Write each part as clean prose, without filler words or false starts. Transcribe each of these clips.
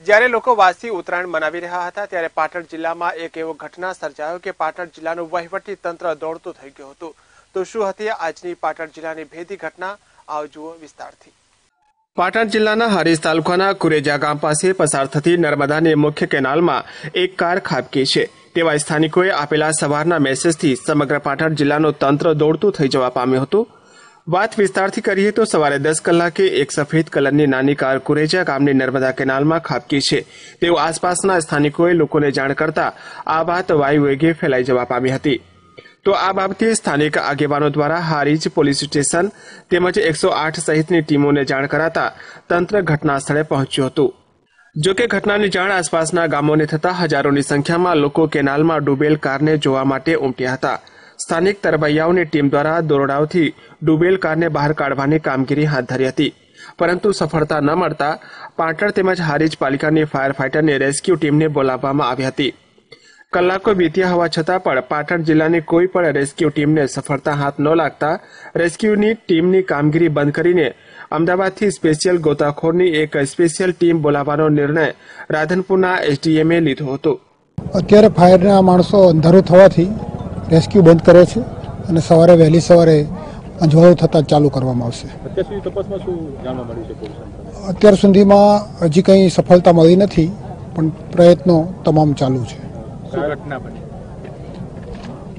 જ્યારે લોકો વાસી ઉત્તરાયણ મનાવી રહ્યા હતા ત્યારે પાટણ જિલ્લામાં એક એવો ઘટના સર્જાયો કે પાટણ જિલ્લાનું વહીવટી તંત્ર દોડતું થઈ ગયું હતું। તો શું હતી આજની પાટણ જિલ્લાની ભેદી ઘટના, આવો જુઓ વિસ્તારથી। પાટણ જિલ્લાના હારીજ તાલુકાના કુરેજા ગામ પાસે પસાર થતી નર્મદાની મુખ્ય કેનાલમાં એક કાર ખાબકી છે તેવા સ્થાનિકોએ આપેલા સવારના મેસેજથી સમગ્ર પાટણ જિલ્લાનું તંત્ર દોડતું થઈ જવા પામ્યું હતું। વાત વિસ્તારથી કરીએ તો સવારે 10 કલાકે એક સફેદ કલરની નાની કાર કુરેજા ગામની નર્મદા કેનાલમાં ખાબકી છે તેવું આસપાસના સ્થાનિકોએ લોકોને જાણ કરતા આ વાત વાયુ વેગે ફેલાઈ જવા પામી હતી। તો આ બાબતે સ્થાનિક આગેવાનો દ્વારા હારીજ પોલીસ સ્ટેશન તેમજ 108 સહિતની ટીમોને જાણ કરાતા તંત્ર ઘટના સ્થળે પહોંચ્યું હતું। જો કે ઘટનાની જાણ આસપાસના ગામોને થતા હજારોની સંખ્યામાં લોકો કેનાલમાં ડૂબેલ કારને જોવા માટે ઉમટ્યા હતા। સ્થાનિક તરવૈયાઓની ટીમ દ્વારા દોરડાઓથી ડૂબેલ કારને બહાર કાઢવાની કામગીરી હાથ ધરી હતી, પરંતુ સફળતા ન મળતા પાટણ તેમજ હારીજ પાલિકાની ફાયર ફાઇટરની રેસ્ક્યુ ટીમને બોલાવવામાં આવી હતી। કલાકો વીત્યા હોવા છતાં પણ પાટણ જિલ્લાની કોઈ પણ રેસ્ક્યુ ટીમને સફળતા હાથ ન લાગતા રેસ્ક્યુની ટીમની કામગીરી બંધ કરીને અમદાવાદથી સ્પેશિયલ ગોતાખોરની એક સ્પેશિયલ ટીમ બોલાવવાનો નિર્ણય રાધનપુરના એસડીએમએ લીધો હતો। અત્યારે ફાયરના માણસો અંધારું થવાથી રેસ્ક્યુ બંધ કરે છે અને સવારે વહેલી સવારે અંજવાળું થતાં ચાલુ કરવામાં આવશે। અત્યાર સુધીમાં હજી કંઈ સફળતા મળી નથી, પણ પ્રયત્નો તમામ ચાલુ છે।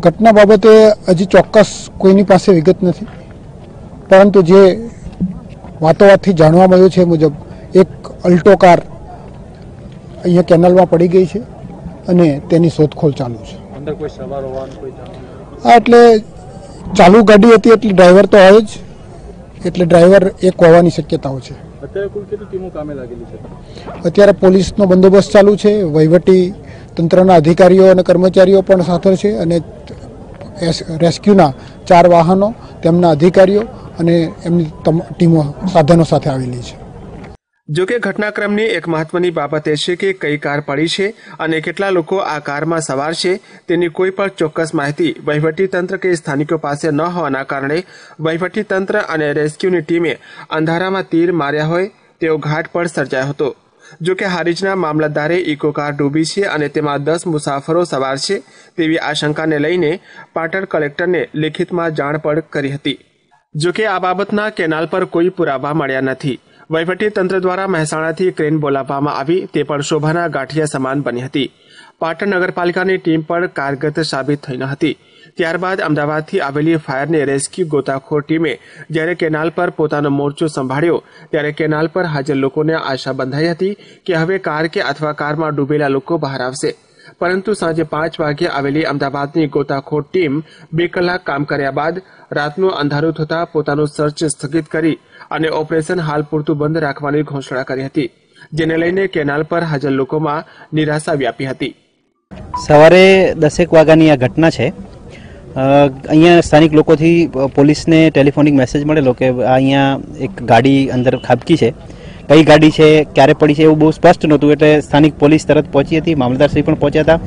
ઘટના બાબતે હજી ચોક્કસ કોઈની પાસે વિગત નથી, પરંતુ જે વાતોવાતથી જાણવા મળ્યું છે મુજબ એક અલ્ટો કાર અહીંયા કેનાલમાં પડી ગઈ છે અને તેની શોધખોળ ચાલુ છે। એટલે ચાલુ ગાડી હતી એટલે ડ્રાઈવર તો હોય જ, એટલે ડ્રાઈવર એક હોવાની શક્યતાઓ છે। અત્યારે પોલીસનો બંદોબસ્ત ચાલુ છે, વહીવટી તંત્રના અધિકારીઓ અને કર્મચારીઓ પણ સાથે છે અને રેસ્ક્યુના 4 વાહનો, તેમના અધિકારીઓ અને એમની ટીમો સાધનો સાથે આવેલી છે। જો કે ઘટનાક્રમની એક મહત્વની બાબત એ છે કે કઈ કાર પડી છે અને કેટલા લોકો આ કારમાં સવાર છે તેની કોઈ પણ ચોક્કસ માહિતી વહીવટીતંત્ર કે સ્થાનિકો પાસે ન હોવાના કારણે વહીવટીતંત્ર અને રેસ્ક્યુની ટીમે અંધારામાં તીર માર્યા હોય તેવો ઘાટ પણ સર્જાયો હતો। જો કે હારીજના મામલતદારે ઇકો કાર ડૂબી છે અને તેમાં 10 મુસાફરો સવાર છે તેવી આશંકાને લઈને પાટણ કલેક્ટરને લેખિતમાં જાણ પણ કરી હતી। જો કે આ બાબતના કેનાલ પર કોઈ પુરાવા મળ્યા નથી। વહીવટીતંત્ર દ્વારા મહેસાણાથી ક્રેન બોલાવવામાં આવી તે પણ શોભાના ગાંઠિયા સમાન બની હતી। પાટણ નગરપાલિકાની ટીમ પણ કારગત સાબિત થઈ ન હતી। ત્યારબાદ અમદાવાદથી આવેલી ફાયરની રેસ્ક્યુ ગોતાખોર ટીમે જ્યારે કેનાલ પર પોતાનો મોરચો સંભાળ્યો ત્યારે કેનાલ પર હાજર લોકોને આશા બંધાઈ હતી કે હવે કાર કે અથવા કારમાં ડૂબેલા લોકો બહાર આવશે, પરંતુ સાંજે 5 વાગ્યે આવેલી અમદાવાદની ગોતાખોર ટીમ 2 કલાક કામ કર્યા બાદ રાતનું અંધારું થતાં પોતાનું સર્ચ સ્થગિત કરી અને ઓપરેશન હાલ પૂરતું બંધ રાખવાની ઘોષણા કરી હતી, જેને લઈને કેનાલ પર હાજર લોકોમાં નિરાશા વ્યાપી હતી। સવારે 10 વાગ્યાની આ ઘટના છે। અહીંયા સ્થાનિક લોકોથી પોલીસને ટેલિફોનિક મેસેજ મળેલો કે અહીંયા એક ગાડી અંદર ખાબકી છે, કઈ ગાડી છે, ક્યારે પડી છે એવું બહુ સ્પષ્ટ નહોતું, એટલે સ્થાનિક પોલીસ તરત પહોંચી હતી, મામલતદારશ્રી પણ પહોંચ્યા હતા।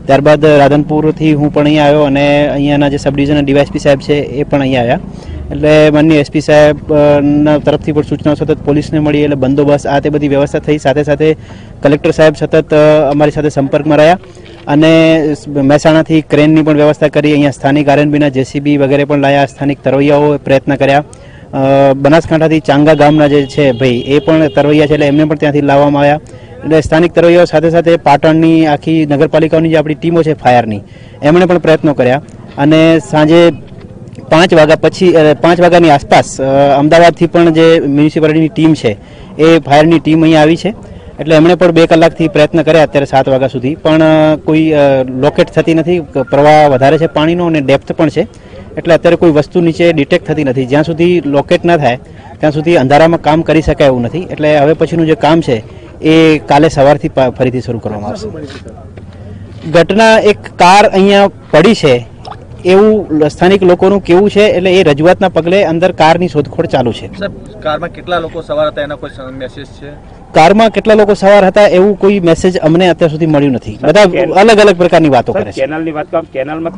ત્યારબાદ રાધનપુરથી હું પણ અહીંયા આવ્યો અને અહીંયાના જે સબ ડિવિઝનના ડીવાયએસપી સાહેબ છે એ પણ અહીંયા આવ્યા। એટલે માનનીય એસપી સાહેબના તરફથી પણ સૂચનાઓ સતત પોલીસને મળી, એટલે બંદોબસ્ત આ તે બધી વ્યવસ્થા થઈ। સાથે સાથે કલેક્ટર સાહેબ સતત અમારી સાથે સંપર્કમાં રહ્યા અને મહેસાણાથી ક્રેનની પણ વ્યવસ્થા કરી, અહીંયા સ્થાનિક આરએનબીના જેસીબી વગેરે પણ લાયા, સ્થાનિક તરવૈયાઓ પ્રયત્ન કર્યા। બનાસકાંઠાથી ચાંગા ગામના જે છે ભાઈ એ પણ તરવૈયા છે એટલે એમને પણ ત્યાંથી લાવવામાં આવ્યા। એટલે સ્થાનિક તરવૈયાઓ સાથે સાથે પાટણની આખી નગરપાલિકાઓની જે આપણી ટીમો છે ફાયરની, એમણે પણ પ્રયત્નો કર્યા અને સાંજે 5 વાગ્યા પછી 5 વાગ્યાની આસપાસ અમદાવાદથી પણ જે મ્યુનિસિપાલિટીની ટીમ છે એ ફાયરની ટીમ અહીંયા આવી છે, એટલે એમણે પણ 2 કલાકથી પ્રયત્ન કર્યા અત્યારે 7 વાગ્યા સુધી, પણ કોઈ લોકેટ થતી નથી। પ્રવાહ વધારે છે પાણીનો અને ડેપ્થ પણ છે, એટલે અત્યારે કોઈ વસ્તુ નીચે ડિટેક્ટ થતી નથી। જ્યાં સુધી લોકેટ ન થાય ત્યાં સુધી અંધારામાં કામ કરી શકાય એવું નથી, એટલે હવે પછીનું જે કામ છે એ કાલે સવારથી ફરીથી શરૂ કરવામાં આવશે। ઘટના એક કાર અહીંયા પડી છે એવું સ્થાનિક લોકોનું કેવું છે, એટલે એ રજૂઆતના પગલે અંદર કારની શોધખોળ ચાલુ છે। કારમાં કેટલા લોકો સવાર હતા એના કોઈ મેસેજ છે? કારમાં કેટલા લોકો સવાર હતા એવું કોઈ મેસેજ અમને અત્યાર સુધી મળ્યું નથી. બધા અલગ અલગ પ્રકારની વાતો કરે છે. કેનાલની વાત કરું, કેનાલમાં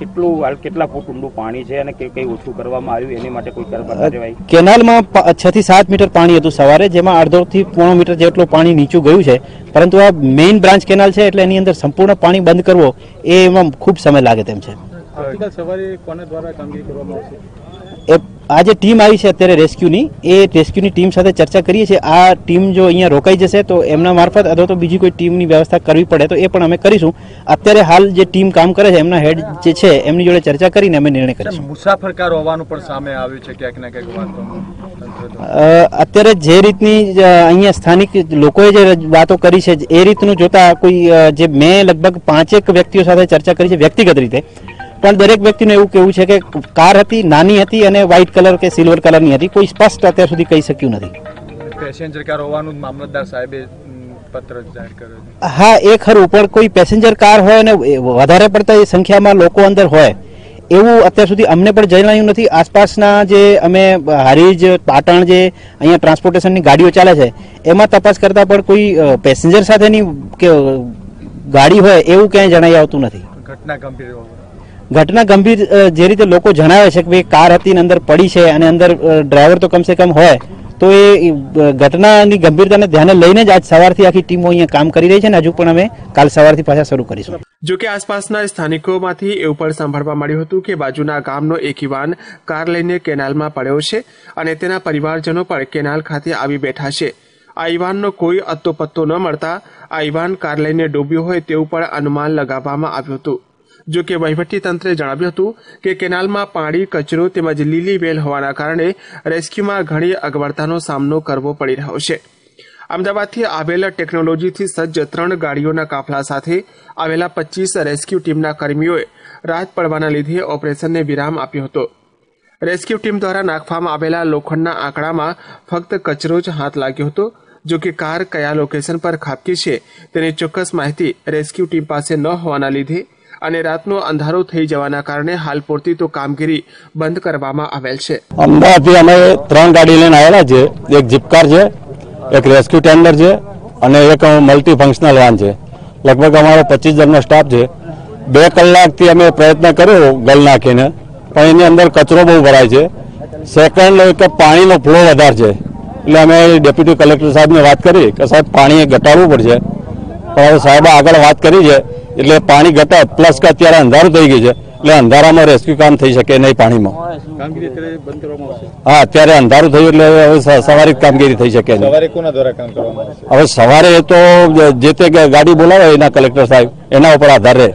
કેટલા ફૂટ ઊંડું પાણી છે અને કઈ ઓછું કરવામાં આવ્યું એની માટે કોઈ કાર્યવાહી? કેનાલમાં 6 થી 7 મીટર પાણી હતું સવારે, જેમાં 1.5 થી 1.5 મીટર જેટલું પાણી નીચું ગયું છે. પરંતુ આ મેઇન બ્રાન્ચ કેનાલ છે એટલે એની અંદર સંપૂર્ણ પાણી બંધ કરવો એ એમાં ખૂબ સમય લાગે તેમ છે. સવારે કોના દ્વારા કામગીરી કરવામાં આવશે? આ જે ટીમ આવી છે અત્યારે રેસ્ક્યુની, એ રેસ્ક્યુની ટીમ સાથે ચર્ચા કરીએ છીએ. આ ટીમ જો અહીંયા રોકાઈ જશે તો એમના મારફત અથવા તો બીજી કોઈ ટીમની વ્યવસ્થા કરવી પડે તો એ પણ અમે કરીશું. અત્યારે હાલ જે ટીમ કામ કરે છે એમના હેડ જે છે એમની જોડે ચર્ચા કરીને અમે નિર્ણય કરીશું. મુસાફરકાર હોવાનું પણ સામે આવ્યું છે ક્યાંક ને ક્યાંક. અત્યારે જે રીતની અહીંયા સ્થાનિક લોકોએ જે વાતો કરી છે એ રીતનું જોતા કોઈ જે મેં લગભગ 5 વ્યક્તિઓ સાથે ચર્ચા કરી છે વ્યક્તિગત રીતે, પણ દરેક વ્યક્તિનું એવું કહેવું છે કે કાર હતી, નાની હતી અને વ્હાઇટ કલર કે સિલ્વર કલરની હતી. કોઈ સ્પષ્ટ અત્યાર સુધી કહી શક્યું નથી. પેસેન્જર કાર હોવાનું મામલતદાર સાહેબે પત્ર જાહેર કર્યો. હા, એ ખરું, પણ કોઈ પેસેન્જર કાર હોય અને વધારે પડતા સંખ્યામાં લોકો અંદર હોય એવું અત્યાર સુધી અમને પણ જણાયું નથી. આસપાસના જે અમે હારીજ, પાટણ જે અહીંયા ટ્રાન્સપોર્ટેશનની ગાડીઓ ચાલે છે એમાં તપાસ કરતા પણ કોઈ પેસેન્જર સાથેની કે ગાડી હોય એવું ક્યાંય જણાઈ આવતું નથી. ઘટના ગંભીર જે રીતે લોકો જણાવે છે કે ભાઈ કાર હતી ને અંદર પડી છે અને અંદર ડ્રાઈવર તો કમસે કમ હોય, તો એ ઘટનાની ગંભીરતાને ધ્યાને લઈને જ આજ સવારથી આખી ટીમો અહીંયા કામ કરી રહી છે અને હજુ પણ અમે કાલ સવારથી પાછા શરૂ કરીશું. જો કે આસપાસના સ્થાનિકોમાંથી એવું પણ સાંભળવા મળ્યું હતું કે બાજુના ગામનો એક યુવાન કાર લઈને કેનાલમાં પડ્યો છે અને તેના પરિવારજનો પણ કેનાલ ખાતે આવી બેઠા છે. આ યુવાનનો કોઈ અત્તો પત્તો ન મળતા આ યુવાન કાર લઈને ડૂબ્યો હોય તેવું પણ અનુમાન લગાવવામાં આવ્યું હતું. જો કે વહીવટીતંત્રે જણાવ્યું હતું કે કેનાલમાં પાણી, કચરો તેમજ લીલી વેલ હોવાના કારણે રેસ્ક્યુમાં ઘણી અગવડતાનો સામનો કરવો પડી રહ્યો છે. અમદાવાદથી આવેલા ટેકનોલોજીથી સજ્જ 3 ગાડીઓના કાફલા સાથે આવેલા 25 રેસ્ક્યુ ટીમના કર્મીઓએ રાત પડવાના લીધે ઓપરેશનને વિરામ આપ્યો હતો. રેસ્ક્યુ ટીમ દ્વારા નાખવામાં આવેલા લોખંડના આંકડામાં ફક્ત કચરો જ હાથ લાગ્યો હતો. જો કે કાર કયા લોકેશન પર ખાબકી છે તેની ચોક્કસ માહિતી રેસ્ક્યુ ટીમ પાસે ન હોવાના લીધે અને રાતનો અંધારો થઈ જવાના કારણે હાલ પૂરતી તો કામગીરી બંધ કરવામાં આવેલ છે. અમદાવાદથી અમે 3 ગાડી લઈને આવેલા છે. એક જીપકાર છે, એક રેસ્ક્યુ ટેન્ડર છે અને એક મલ્ટી ફંક્શનલ વાન છે. લગભગ અમારો 25 જણનો સ્ટાફ છે. 2 કલાકથી અમે પ્રયત્ન કર્યો ગલ નાખીને, પણ એની અંદર કચરો બહુ ભરાય છે. સેકન્ડ કે પાણીનો ફ્લો વધારે છે, એટલે અમે ડેપ્યુટી કલેક્ટર સાહેબને વાત કરી કે સાહેબ પાણી ઘટાડવું પડશે. પણ હવે સાહેબે આગળ વાત કરી છે એટલે પાણી ઘટાડ, પ્લસ કે અત્યારે અંધારું થઈ ગયું છે એટલે અંધારામાં રેસ્ક્યુ કામ થઈ શકે નહીં પાણીમાં. હા, અત્યારે અંધારું થયું એટલે હવે સવારે કામગીરી થઈ શકે નહીં. સવારે કોના દ્વારા કામ કરવામાં આવશે? હવે સવારે તો જે તે ગાડી બોલાવે એના કલેક્ટર સાહેબ એના ઉપર આધાર રહે.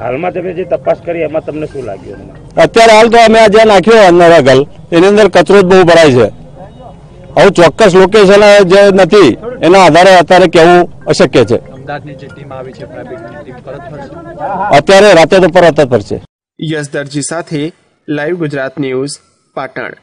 હાલમાં તમે જે તપાસ કરી એમાં તમને શું લાગ્યું? અત્યારે હાલ તો અમે જ્યાં નાખ્યો અંદર ગલ એની અંદર કચરો જ બહુ ભરાય છે. હવે ચોક્કસ લોકેશન જે નથી એના આધારે અત્યારે કહેવું અશક્ય છે. અત્યારે રાતે તો પરત જ ફરશે. યસ દરજી સાથે લાઈવ ગુજરાત ન્યૂઝ, પાટણ.